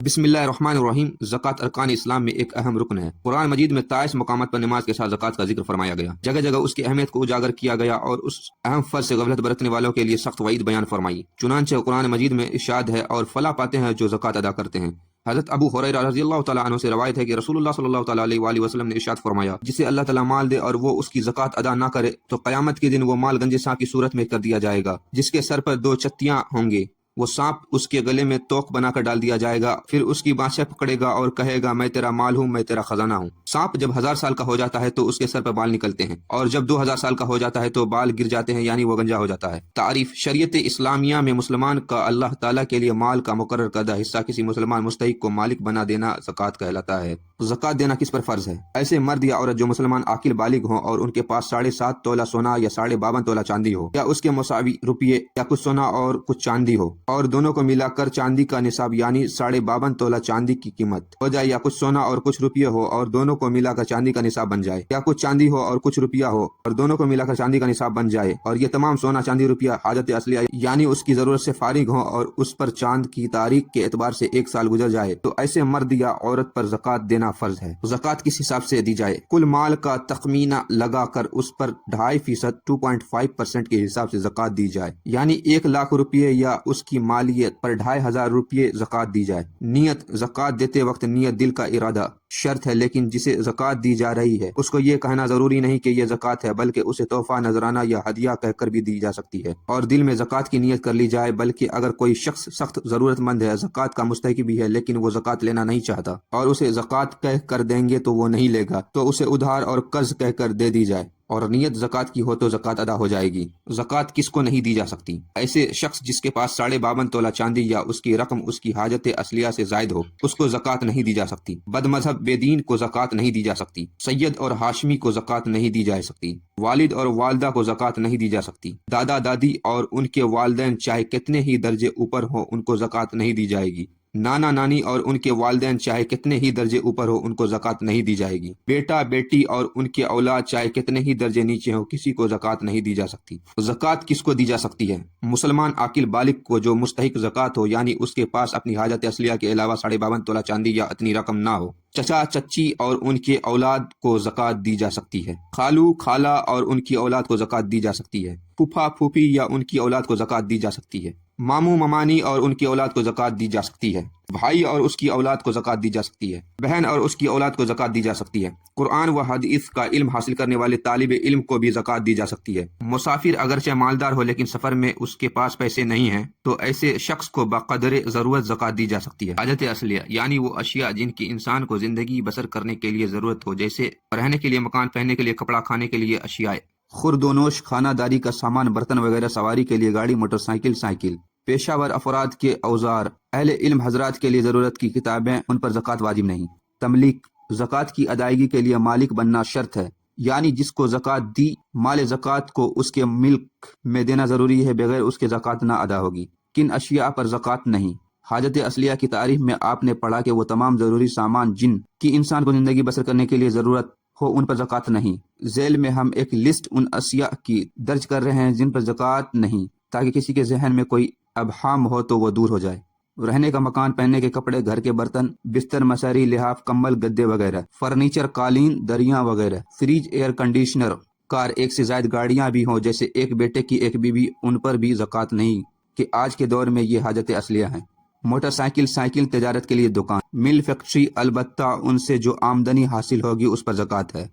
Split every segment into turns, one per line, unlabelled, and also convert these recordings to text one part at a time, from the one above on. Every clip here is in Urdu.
بسم اللہ الرحمن الرحیم۔ زکوٰۃ ارکان اسلام میں ایک اہم رکن ہے۔ قرآن مجید میں 23 مقامات پر نماز کے ساتھ زکوٰۃ کا ذکر فرمایا گیا، جگہ جگہ اس کی اہمیت کو اجاگر کیا گیا اور اس اہم فرض سے غفلت برتنے والوں کے لیے سخت وعید بیان فرمائی۔ چنانچہ قرآن مجید میں ارشاد ہے، اور فلاح پاتے ہیں جو زکوٰۃ ادا کرتے ہیں۔ حضرت ابو ہریرہ رضی اللہ تعالیٰ عنہ سے روایت ہے کہ رسول اللہ صلی اللہ تعالیٰ علیہ وآلہ وسلم نے ارشاد فرمایا، جسے اللہ تعالیٰ مال دے اور وہ اس کی زکوٰۃ ادا نہ کرے تو قیامت کے دن وہ مال گنجے سانپ کی صورت میں کر دیا جائے گا، جس کے سر پر 2 چتیاں ہوں گے۔ وہ سانپ اس کے گلے میں توق بنا کر ڈال دیا جائے گا، پھر اس کی بانسیں پکڑے گا اور کہے گا، میں تیرا مال ہوں، میں تیرا خزانہ ہوں۔ سانپ جب 1000 سال کا ہو جاتا ہے تو اس کے سر پر بال نکلتے ہیں، اور جب 2000 سال کا ہو جاتا ہے تو بال گر جاتے ہیں، یعنی وہ گنجا ہو جاتا ہے۔ تعریف: شریعت اسلامیہ میں مسلمان کا اللہ تعالیٰ کے لیے مال کا مقرر کردہ حصہ کسی مسلمان مستحق کو مالک بنا دینا زکوٰۃ کہلاتا ہے۔ زکوٰۃ دینا کس پر فرض ہے؟ ایسے مرد یا عورت جو مسلمان عاقل بالغ ہوں اور ان کے پاس 7.5 تولہ سونا یا 52.5 تولہ چاندی ہو، یا اس کے مساوی روپیے، یا کچھ سونا اور کچھ چاندی ہو، اور دونوں کو ملا کر چاندی کا نصاب یعنی 52.5 تولہ چاندی کی قیمت ہو جائے، یا کچھ سونا اور کچھ روپیے ہو اور دونوں کو ملا کر چاندی کا نصاب بن جائے، یا کچھ چاندی ہو اور کچھ روپیہ ہو اور دونوں کو ملا کر چاندی کا نصاب بن جائے، اور یہ تمام سونا چاندی روپیہ حاجت اصلیہ یعنی اس کی ضرورت سے فارغ ہوں اور اس پر چاند کی تاریخ کے اعتبار سے 1 سال گزر جائے، تو ایسے مرد یا عورت پر زکوٰۃ دینا فرض ہے۔ زکوٰۃ کس حساب سے دی جائے؟ کل مال کا تخمینہ لگا کر اس پر 2.5% 2.5% کے حساب سے زکوٰۃ دی جائے، یعنی 1 لاکھ روپیے یا اس کی مالیت پر 2500 روپیے زکوٰۃ دی جائے۔ نیت: زکوٰۃ دیتے وقت نیت دل کا ارادہ شرط ہے، لیکن جسے زکوٰۃ دی جا رہی ہے اس کو یہ کہنا ضروری نہیں کہ یہ زکوٰۃ ہے، بلکہ اسے تحفہ، نذرانہ یا ہدیہ کہہ کر بھی دی جا سکتی ہے، اور دل میں زکوٰۃ کی نیت کر لی جائے۔ بلکہ اگر کوئی شخص سخت ضرورت مند ہے، زکوٰۃ کا مستحق بھی ہے، لیکن وہ زکوٰۃ لینا نہیں چاہتا اور اسے زکوٰۃ کہہ کر دیں گے تو وہ نہیں لے گا، تو اسے ادھار اور قرض کہہ کر دے دی جائے، اور نیت زکوٰۃ کی ہو تو زکوٰۃ ادا ہو جائے گی۔ زکوٰۃ کس کو نہیں دی جا سکتی؟ ایسے شخص جس کے پاس 52.5 تولہ چاندی یا اس کی رقم اس کی حاجت اصلیہ سے زائد ہو، اس کو زکوٰۃ نہیں دی جا سکتی۔ بد مذہب بے دین کو زکوٰۃ نہیں دی جا سکتی۔ سید اور ہاشمی کو زکوٰۃ نہیں دی جا سکتی۔ والد اور والدہ کو زکوٰۃ نہیں دی جا سکتی۔ دادا دادی اور ان کے والدین چاہے کتنے ہی درجے اوپر ہوں، ان کو زکوٰۃ نہیں دی جائے گی۔ نانا نانی اور ان کے والدین چاہے کتنے ہی درجے اوپر ہو، ان کو زکوٰۃ نہیں دی جائے گی۔ بیٹا بیٹی اور ان کے اولاد چاہے کتنے ہی درجے نیچے ہو، کسی کو زکوٰۃ نہیں دی جا سکتی۔ زکوٰۃ کس کو دی جا سکتی ہے؟ مسلمان عاقل بالغ کو جو مستحق زکوٰۃ ہو، یعنی اس کے پاس اپنی حاجت اصلیہ کے علاوہ 52.5 تولہ چاندی یا اتنی رقم نہ ہو۔ چچا چچی اور ان کے اولاد کو زکوٰۃ دی جا سکتی ہے۔ خالو خالہ اور ان کی اولاد کو زکوٰۃ دی جا سکتی ہے۔ پھوپھا پھوپھی یا ان کی اولاد کو زکوٰۃ دی جا سکتی ہے۔ ماموں ممانی اور ان کی اولاد کو زکوٰۃ دی جا سکتی ہے۔ بھائی اور اس کی اولاد کو زکوٰۃ دی جا سکتی ہے۔ بہن اور اس کی اولاد کو زکوٰۃ دی جا سکتی ہے۔ قرآن و حدیث کا علم حاصل کرنے والے طالب علم کو بھی زکوٰۃ دی جا سکتی ہے۔ مسافر اگرچہ مالدار ہو لیکن سفر میں اس کے پاس پیسے نہیں ہیں، تو ایسے شخص کو بقدر ضرورت زکوٰۃ دی جا سکتی ہے۔ حاجت اصلیہ یعنی وہ اشیاء جن کی انسان کو زندگی بسر کرنے کے لیے ضرورت ہو، جیسے رہنے کے لیے مکان، پہننے کے لیے کپڑا، کھانے کے لیے اشیاء، خورد و نوش، خانہ داری کا سامان، برتن وغیرہ، سواری کے لیے گاڑی، موٹر سائیکل، سائیکل، پیشہ ور افراد کے اوزار، اہل علم حضرات کے لیے ضرورت کی کتابیں، ان پر زکوٰۃ واجب نہیں۔ تملیک: زکوٰۃ کی ادائیگی کے لیے مالک بننا شرط ہے، یعنی جس کو زکوٰۃ دی، مال زکوٰۃ کو اس کے ملک میں دینا ضروری ہے، بغیر اس کے زکوٰۃ نہ ادا ہوگی۔ کن اشیاء پر زکوٰۃ نہیں؟ حاجت اصلیہ کی تعریف میں آپ نے پڑھا کہ وہ تمام ضروری سامان جن کی انسان کو زندگی بسر کرنے کے لیے ضرورت ہو، ان پر زکوٰۃ نہیں۔ ذیل میں ہم ایک لسٹ ان اشیاء کی درج کر رہے ہیں جن پر زکوٰۃ نہیں، تاکہ کسی کے ذہن میں کوئی ابہام ہو تو وہ دور ہو جائے۔ رہنے کا مکان، پہننے کے کپڑے، گھر کے برتن، بستر، مساری، لحاف، کمبل، گدے وغیرہ، فرنیچر، قالین، دریاں وغیرہ، فریج، ایئر کنڈیشنر، کار، 1 سے زائد گاڑیاں بھی ہوں جیسے ایک بیٹے کی ایک بیوی، ان پر بھی زکوٰۃ نہیں کہ آج کے دور میں یہ حاجت اصلیہ ہیں۔ موٹر سائیکل، سائیکل، تجارت کے لیے دکان، مل، فیکٹری، البتہ ان سے جو آمدنی حاصل ہوگی اس پر زکوٰۃ ہے۔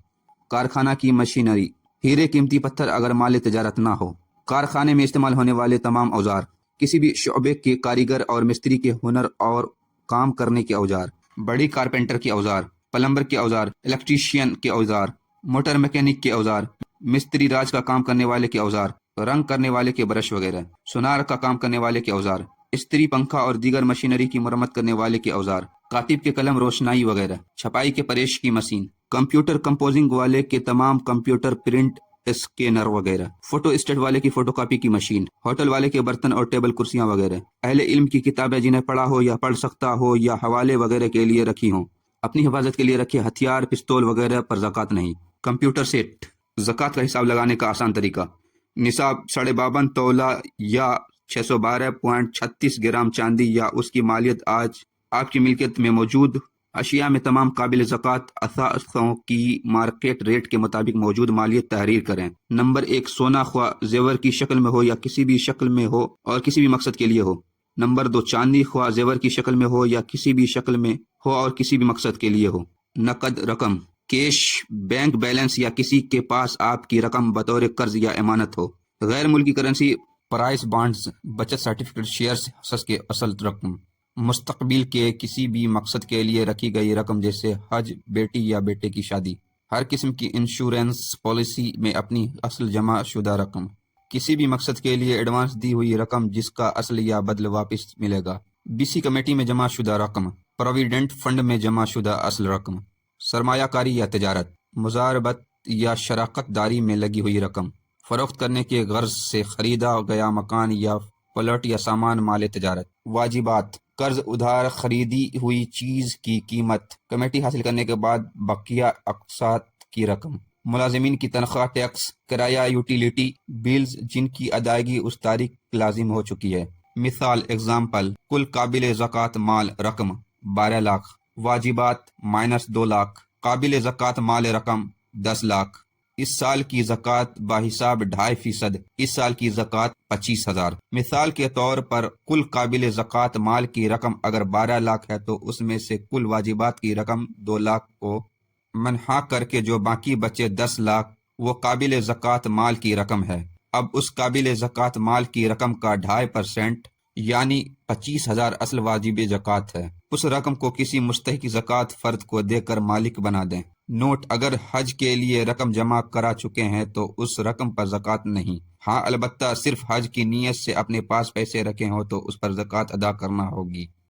کارخانہ کی مشینری، ہیرے، قیمتی پتھر اگر مال تجارت نہ ہو، کارخانے میں استعمال ہونے والے تمام اوزار، کسی بھی شعبے کے کاریگر اور مستری کے ہنر اور کام کرنے کے اوزار، بڑی کارپینٹر کے اوزار، پلمبر کے اوزار، الیکٹریشین کے اوزار، موٹر میکینک کے اوزار، مستری راج کا کام کرنے والے کے اوزار، رنگ کرنے والے کے برش وغیرہ، سونار کا کام کرنے والے کے اوزار، استری، پنکھا اور دیگر مشینری کی مرمت کرنے والے کے اوزار، کاتب کے قلم، روشنائی وغیرہ، چھپائی کے پریش کی مشین، کمپیوٹر کمپوزنگ والے کے تمام کمپیوٹر، پرنٹ اسکینر وغیرہ، فوٹو اسٹیٹ والے کی فوٹو کاپی کی مشین، ہوٹل والے کے برتن اور ٹیبل کرسیاں وغیرہ، اہل علم کی کتابیں جنہیں پڑھا ہو یا پڑھ سکتا ہو یا حوالے وغیرہ کے لیے رکھی ہوں، اپنی حفاظت کے لیے رکھے ہتھیار، پستول وغیرہ پر زکوٰۃ نہیں۔ کمپیوٹر سیٹ: زکوٰۃ کا حساب لگانے کا آسان طریقہ: نصاب 52.5 تولہ یا 612.36 گرام چاندی یا اس کی مالیت آج آپ کی ملکیت میں موجود اشیاء میں تمام قابل زکوٰۃ اثاثوں کی مارکیٹ ریٹ کے مطابق موجود مالیت تحریر کریں۔ نمبر 1، سونا خواہ زیور کی شکل میں ہو یا کسی بھی شکل میں ہو اور کسی بھی مقصد کے لیے ہو۔ نمبر 2، چاندی خواہ زیور کی شکل میں ہو یا کسی بھی شکل میں ہو اور کسی بھی مقصد کے لیے ہو۔ نقد رقم، کیش، بینک بیلنس یا کسی کے پاس آپ کی رقم بطور قرض یا امانت ہو۔ غیر ملکی کرنسی، پرائز بانڈز، بچت سرٹیفکیٹ، شیئرز، حصص کے اصل رقم۔ مستقبل کے کسی بھی مقصد کے لیے رکھی گئی رقم جیسے حج، بیٹی یا بیٹے کی شادی۔ ہر قسم کی انشورنس پالیسی میں اپنی اصل جمع شدہ رقم۔ کسی بھی مقصد کے لیے ایڈوانس دی ہوئی رقم جس کا اصل یا بدل واپس ملے گا۔ BC کمیٹی میں جمع شدہ رقم۔ پروویڈنٹ فنڈ میں جمع شدہ اصل رقم۔ سرمایہ کاری یا تجارت، مزاربت یا شراکت داری میں لگی ہوئی رقم۔ فروخت کرنے کے غرض سے خریدا گیا مکان یا پلاٹ یا سامان مال تجارت۔ واجبات، قرض، ادھار خریدی ہوئی چیز کی قیمت، کمیٹی حاصل کرنے کے بعد بقیہ اقساط کی رقم۔ ملازمین کی تنخواہ، ٹیکس، کرایہ، یوٹیلیٹی بلز جن کی ادائیگی اس تاریخ لازم ہو چکی ہے۔ مثال، ایگزامپل، کل قابل زکوٰۃ مال رقم 12 لاکھ، واجبات -2 لاکھ، قابل زکوٰۃ مال رقم 10 لاکھ۔ اس سال کی زکوٰۃ بحساب 2.5%، اس سال کی زکوٰۃ 25,000۔ مثال کے طور پر کل قابل زکوٰۃ مال کی رقم اگر 12 لاکھ ہے تو اس میں سے کل واجبات کی رقم 2 لاکھ کو منحا کر کے جو باقی بچے 10 لاکھ وہ قابل زکوٰۃ مال کی رقم ہے۔ اب اس قابل زکوٰۃ مال کی رقم کا 2.5% یعنی 25,000 اصل واجب زکوٰۃ ہے۔ اس رقم کو کسی مستحق زکوٰۃ فرد کو دے کر مالک بنا دیں۔ نوٹ: اگر حج کے لیے رقم جمع کرا چکے ہیں تو اس رقم پر زکوٰۃ نہیں، ہاں البتہ صرف حج کی نیت سے اپنے پاس پیسے رکھے ہوں تو اس پر زکوٰۃ ادا کرنا ہوگی۔